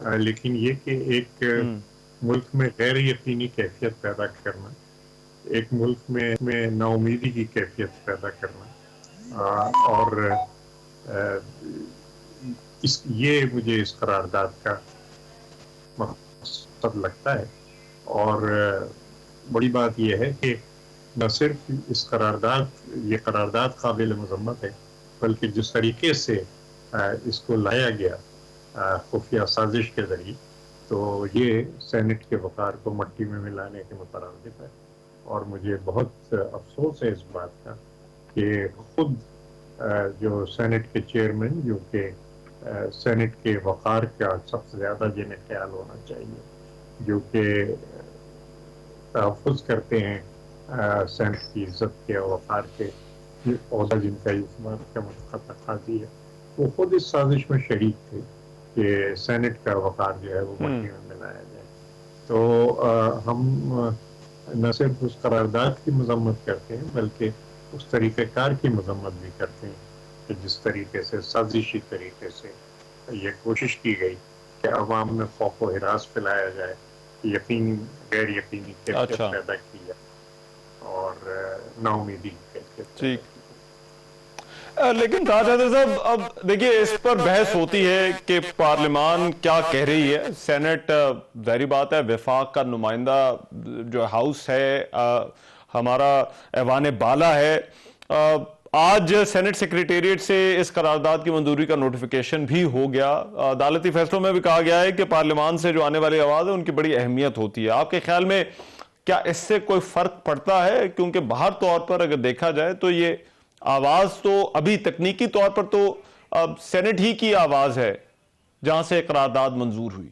لیکن یہ کہ ایک ملک میں غیر یقینی کیفیت پیدا کرنا، ایک ملک میں نا امیدی کی کیفیت پیدا کرنا، اور یہ مجھے اس قرارداد کا مقصد لگتا ہے. اور بڑی بات یہ ہے کہ نہ صرف یہ قرارداد قابل مذمت ہے، بلکہ جس طریقے سے اس کو لایا گیا خفیہ سازش کے ذریعے، تو یہ سینٹ کے وقار کو مٹی میں ملانے کے مترادف ہے. اور مجھے بہت افسوس ہے اس بات کا کہ خود جو سینٹ کے چیئرمین، جو کہ سینٹ کے وقار کا سب سے زیادہ جنہیں خیال ہونا چاہیے، جو کہ تحفظ کرتے ہیں سینٹ کی عزت کے اور وقار کے، عہدہ جن کا اس بات کا تقاضی ہے، وہ خود اس سازش میں شریک تھے کہ سینٹ کا وقار جو ہے وہ مٹی میں ملایا جائے. تو ہم نہ صرف اس قرارداد کی مذمت کرتے ہیں، بلکہ اس طریقہ کار کی مذمت بھی کرتے ہیں کہ جس طریقے سے سازشی طریقے سے یہ کوشش کی گئی کہ عوام میں خوف و ہراس پھیلایا جائے، غیر یقینی کیفیت پیدا کی جائے اور نا امیدی کی کیفیت پیدا کی. لیکن تاج حیدر صاحب، اب دیکھیے اس پر بحث ہوتی ہے کہ پارلیمان کیا کہہ رہی ہے. سینٹ ظاہری بات ہے وفاق کا نمائندہ جو ہاؤس ہے، ہمارا ایوان بالا ہے. آج سینٹ سیکریٹریٹ سے اس قرارداد کی منظوری کا نوٹیفیکیشن بھی ہو گیا. عدالتی فیصلوں میں بھی کہا گیا ہے کہ پارلیمان سے جو آنے والی آواز ہے ان کی بڑی اہمیت ہوتی ہے. آپ کے خیال میں کیا اس سے کوئی فرق پڑتا ہے؟ کیونکہ باہر طور پر اگر دیکھا جائے تو یہ آواز تو ابھی تکنیکی طور پر تو سینٹ ہی کی آواز ہے جہاں سے قرارداد منظور ہوئی.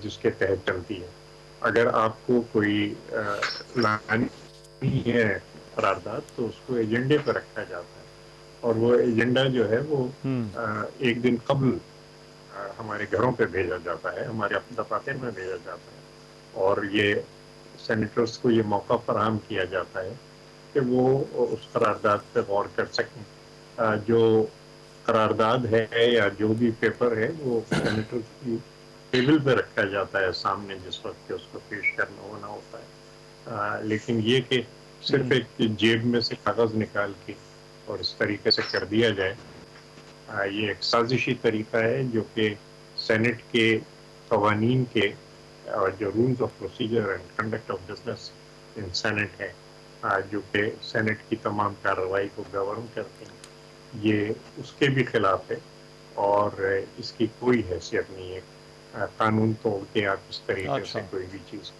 جس کے تحت چلتی ہے. اگر آپ کو کوئی لانی ہے قرارداد تو اس کو ایجنڈے پہ رکھا جاتا ہے، اور وہ ایجنڈا جو ہے وہ ایک دن قبل ہمارے گھروں پہ بھیجا جاتا ہے، ہمارے دفاتر میں بھیجا جاتا ہے، اور یہ سینیٹرز کو یہ موقع فراہم کیا جاتا ہے کہ وہ اس قرارداد پہ غور کر سکیں. جو قرارداد ہے یا جو بھی پیپر ہے وہ سینیٹرز کی ٹیبل پہ رکھا جاتا ہے سامنے جس وقت کہ اس کو پیش کرنا ہونا ہوتا ہے. لیکن یہ کہ صرف ایک جیب میں سے کاغذ نکال کے اور اس طریقے سے کر دیا جائے، یہ ایک سازشی طریقہ ہے جو کہ سینٹ کے قوانین کے اور جو rules of procedure and conduct of business in Senate ہے، جو کہ سینٹ کی تمام کارروائی کو گورن کرتے ہیں، یہ اس کے بھی خلاف ہے اور اس کی کوئی حیثیت نہیں ہے. قانون توڑ کے آپ اس طریقے سے کوئی بھی چیز،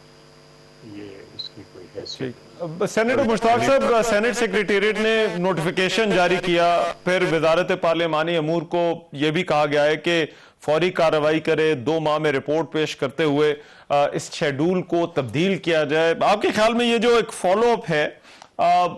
یہ اس کی کوئی حیثیت نہیں. سینیٹر مشتاق صاحب، سینٹ سیکریٹریٹ نے نوٹیفیکیشن جاری کیا، پھر وزارت پارلیمانی امور کو یہ بھی کہا گیا ہے کہ فوری کارروائی کرے، 2 ماہ میں رپورٹ پیش کرتے ہوئے اس شیڈول کو تبدیل کیا جائے. آپ کے خیال میں یہ جو ایک فالو اپ ہے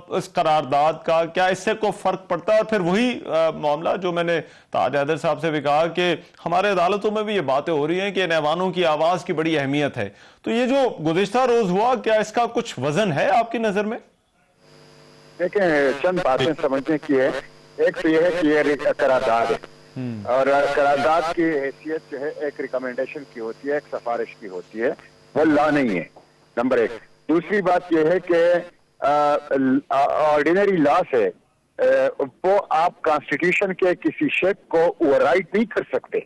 اس قرارداد کا، کیا اس سے کوئی فرق پڑتا ہے؟ اور پھر وہی معاملہ جو میں نے تاج حیدر صاحب سے بھی کہا کہ ہمارے عدالتوں میں بھی یہ باتیں ہو رہی ہیں کہ ان ایوانوں کی آواز کی بڑی اہمیت ہے. تو یہ جو گزشتہ روز ہوا، کیا اس کا کچھ وزن ہے آپ کی نظر میں؟ دیکھیں، چند باتیں سمجھنے کی ہے. ایک تو یہ ہے کہ یہ قرارداد ہے، اور قرارداد کی حیثیت جو ہے ایک ریکمنڈیشن کی ہوتی ہے، ایک سفارش کی ہوتی ہے، وہ لا نہیں ہے، نمبر ایک. دوسری بات یہ ہے کہ آرڈینری لا سے وہ آپ کانسٹیٹیوشن کے کسی شیپ کو اوور رائٹ نہیں کر سکتے.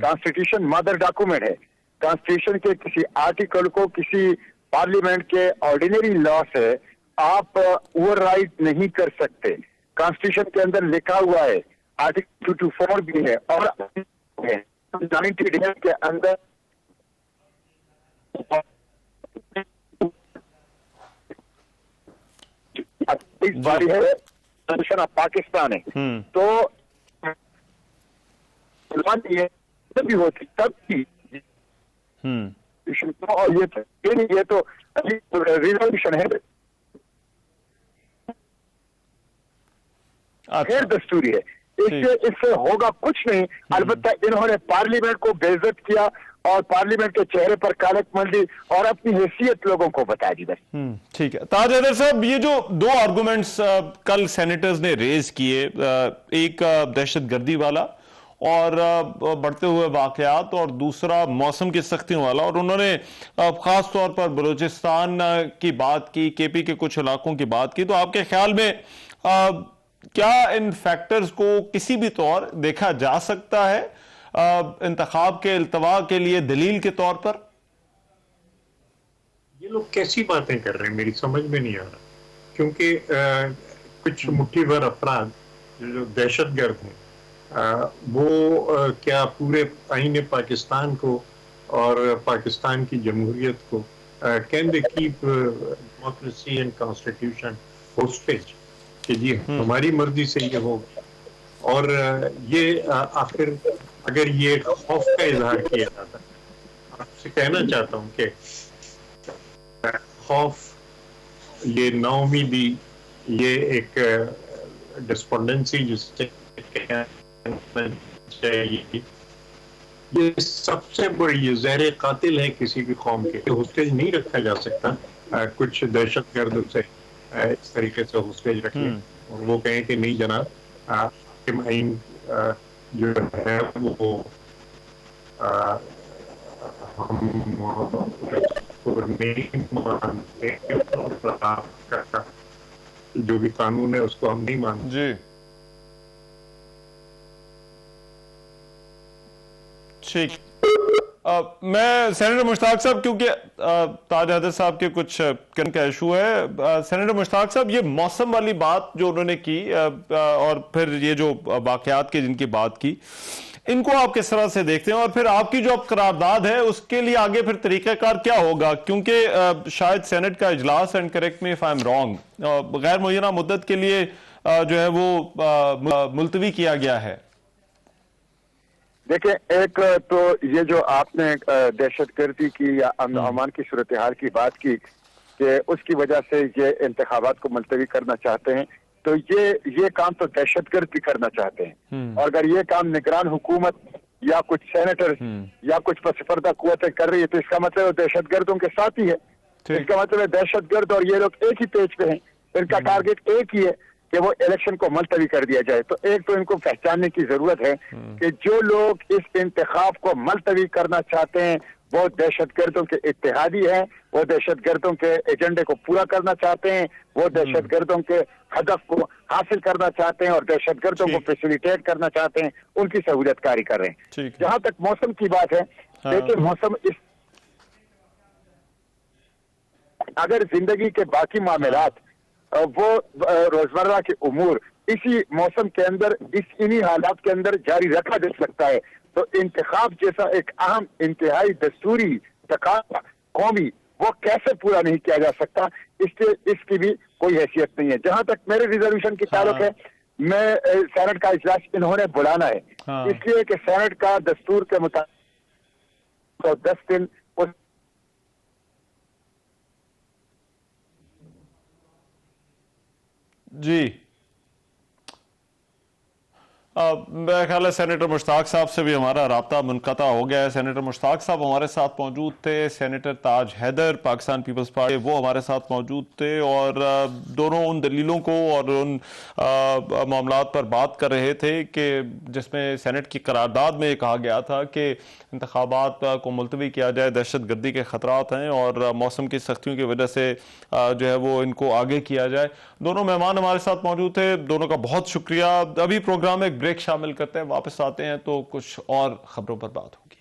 کانسٹیٹیوشن مدر ڈاکومنٹ ہے. کانسٹیٹیوشن کے کسی آرٹیکل کو کسی پارلیمنٹ کے آرڈینری لا سے آپ اوور رائٹ نہیں کر سکتے. کانسٹیٹیوشن کے اندر لکھا ہوا ہے، آرٹیکل 224 بھی ہے، اور 90 ڈیز کے اندر باری ہے کنسٹیٹیوشن آف پاکستان ہے. تو بھی ہوتی تب کی اور یہ تو ریزولوشن ہے غیر دستوری ہے. اس سے ہوگا کچھ نہیں. البتہ انہوں نے پارلیمنٹ کو بے عزت کیا اور پارلیمنٹ کے چہرے پر کالک مل دی اور اپنی حیثیت لوگوں کو بتا دی بس. ٹھیک ہے تاج حیدر صاحب، یہ جو دو آرگومنٹس کل سینیٹرز نے ریز کیے، ایک دہشت گردی والا اور بڑھتے ہوئے واقعات، اور دوسرا موسم کی سختیوں والا، اور انہوں نے خاص طور پر بلوچستان کی بات کی، کے پی کے کچھ علاقوں کی بات کی، تو آپ کے خیال میں کیا ان فیکٹرز کو کسی بھی طور دیکھا جا سکتا ہے انتخاب کے التوا کے لیے دلیل کے طور پر؟ یہ لوگ کیسی باتیں کر رہے ہیں میری سمجھ میں نہیں آ رہا، کیونکہ کچھ مٹھی بھر افراد جو دہشت گرد ہیں وہ کیا پورے آئین پاکستان کو اور پاکستان کی جمہوریت کو can they keep democracy and constitution hostage کہ جی ہماری مرضی سے یہ ہوگا؟ اور یہ آخر اگر یہ خوف کا اظہار کیا جاتا ہے، آپ سے کہنا چاہتا ہوں کہ خوف، یہ نا امیدی، یہ ایک ڈسپونڈنسی جس سے چاہیے، یہ سب سے بڑی یہ زہر قاتل ہے کسی بھی قوم کے. ہوسٹیج نہیں رکھا جا سکتا کچھ دہشت گرد سے اس طریقے سے ہوسٹیج رکھیں اور وہ کہیں کہ نہیں جناب حاکم آئین جو ہے وہ ہم نہیں مانتے، جو بھی قانون ہے اس کو ہم نہیں مانتے. جی ٹھیک. میں سینیٹر مشتاق صاحب، کیونکہ تاج حیدر صاحب کے کچھ کن کا ایشو ہے، سینیٹر مشتاق صاحب یہ موسم والی بات جو انہوں نے کی اور پھر یہ جو واقعات کی جن کی بات کی، ان کو آپ کس طرح سے دیکھتے ہیں؟ اور پھر آپ کی جو قرارداد ہے اس کے لیے آگے پھر طریقہ کار کیا ہوگا؟ کیونکہ شاید سینٹ کا اجلاس، and correct me if I am wrong, غیر معینہ مدت کے لیے جو ہے وہ ملتوی کیا گیا ہے. دیکھیں، ایک تو یہ جو آپ نے دہشت گردی کی یا امن و امان کی صورتحال کی بات کی کہ اس کی وجہ سے یہ انتخابات کو ملتوی کرنا چاہتے ہیں، تو یہ کام تو دہشت گرد بھی کرنا چاہتے ہیں. اور اگر یہ کام نگران حکومت یا کچھ سینیٹر یا کچھ پس پردہ قوتیں کر رہی ہے تو اس کا مطلب دہشت گردوں کے ساتھ ہی ہے. اس کا مطلب ہے دہشت گرد اور یہ لوگ ایک ہی پیج پہ ہیں، ان کا ٹارگٹ ایک ہی ہے کہ وہ الیکشن کو ملتوی کر دیا جائے. تو ایک تو ان کو پہچاننے کی ضرورت ہے کہ جو لوگ اس انتخاب کو ملتوی کرنا چاہتے ہیں وہ دہشت گردوں کے اتحادی ہیں، وہ دہشت گردوں کے ایجنڈے کو پورا کرنا چاہتے ہیں، وہ دہشت گردوں کے ہدف کو حاصل کرنا چاہتے ہیں اور دہشت گردوں کو فیسیلیٹیٹ کرنا چاہتے ہیں، ان کی سہولت کاری کر رہے ہیں. جہاں تک موسم کی بات ہے، دیکھیں موسم اگر زندگی کے باقی معاملات وہ روزمرہ کے امور اسی موسم کے اندر انہی حالات کے اندر جاری رکھا جا سکتا ہے، تو انتخاب جیسا ایک اہم انتہائی دستوری تقاضا قومی وہ کیسے پورا نہیں کیا جا سکتا؟ اس کی بھی کوئی حیثیت نہیں ہے. جہاں تک میرے ریزرویشن کی تعلق ہے، میں سینٹ کا اجلاس انہوں نے بلانا ہے اس لیے کہ سینٹ کا دستور کے مطابق 10 دن جی میرا خیال ہے سینیٹر مشتاق صاحب سے بھی ہمارا رابطہ منقطع ہو گیا ہے. سینیٹر مشتاق صاحب ہمارے ساتھ موجود تھے، سینیٹر تاج حیدر پاکستان پیپلز پارٹی وہ ہمارے ساتھ موجود تھے، اور دونوں ان دلیلوں کو اور ان معاملات پر بات کر رہے تھے کہ جس میں سینٹ کی قرارداد میں یہ کہا گیا تھا کہ انتخابات کو ملتوی کیا جائے، دہشت گردی کے خطرات ہیں اور موسم کی سختیوں کی وجہ سے جو ہے وہ ان کو آگے کیا جائے. دونوں مہمان ہمارے ساتھ موجود تھے، دونوں کا بہت شکریہ. ابھی پروگرام ایک بریک شامل کرتے ہیں، واپس آتے ہیں تو کچھ اور خبروں پر بات ہوگی.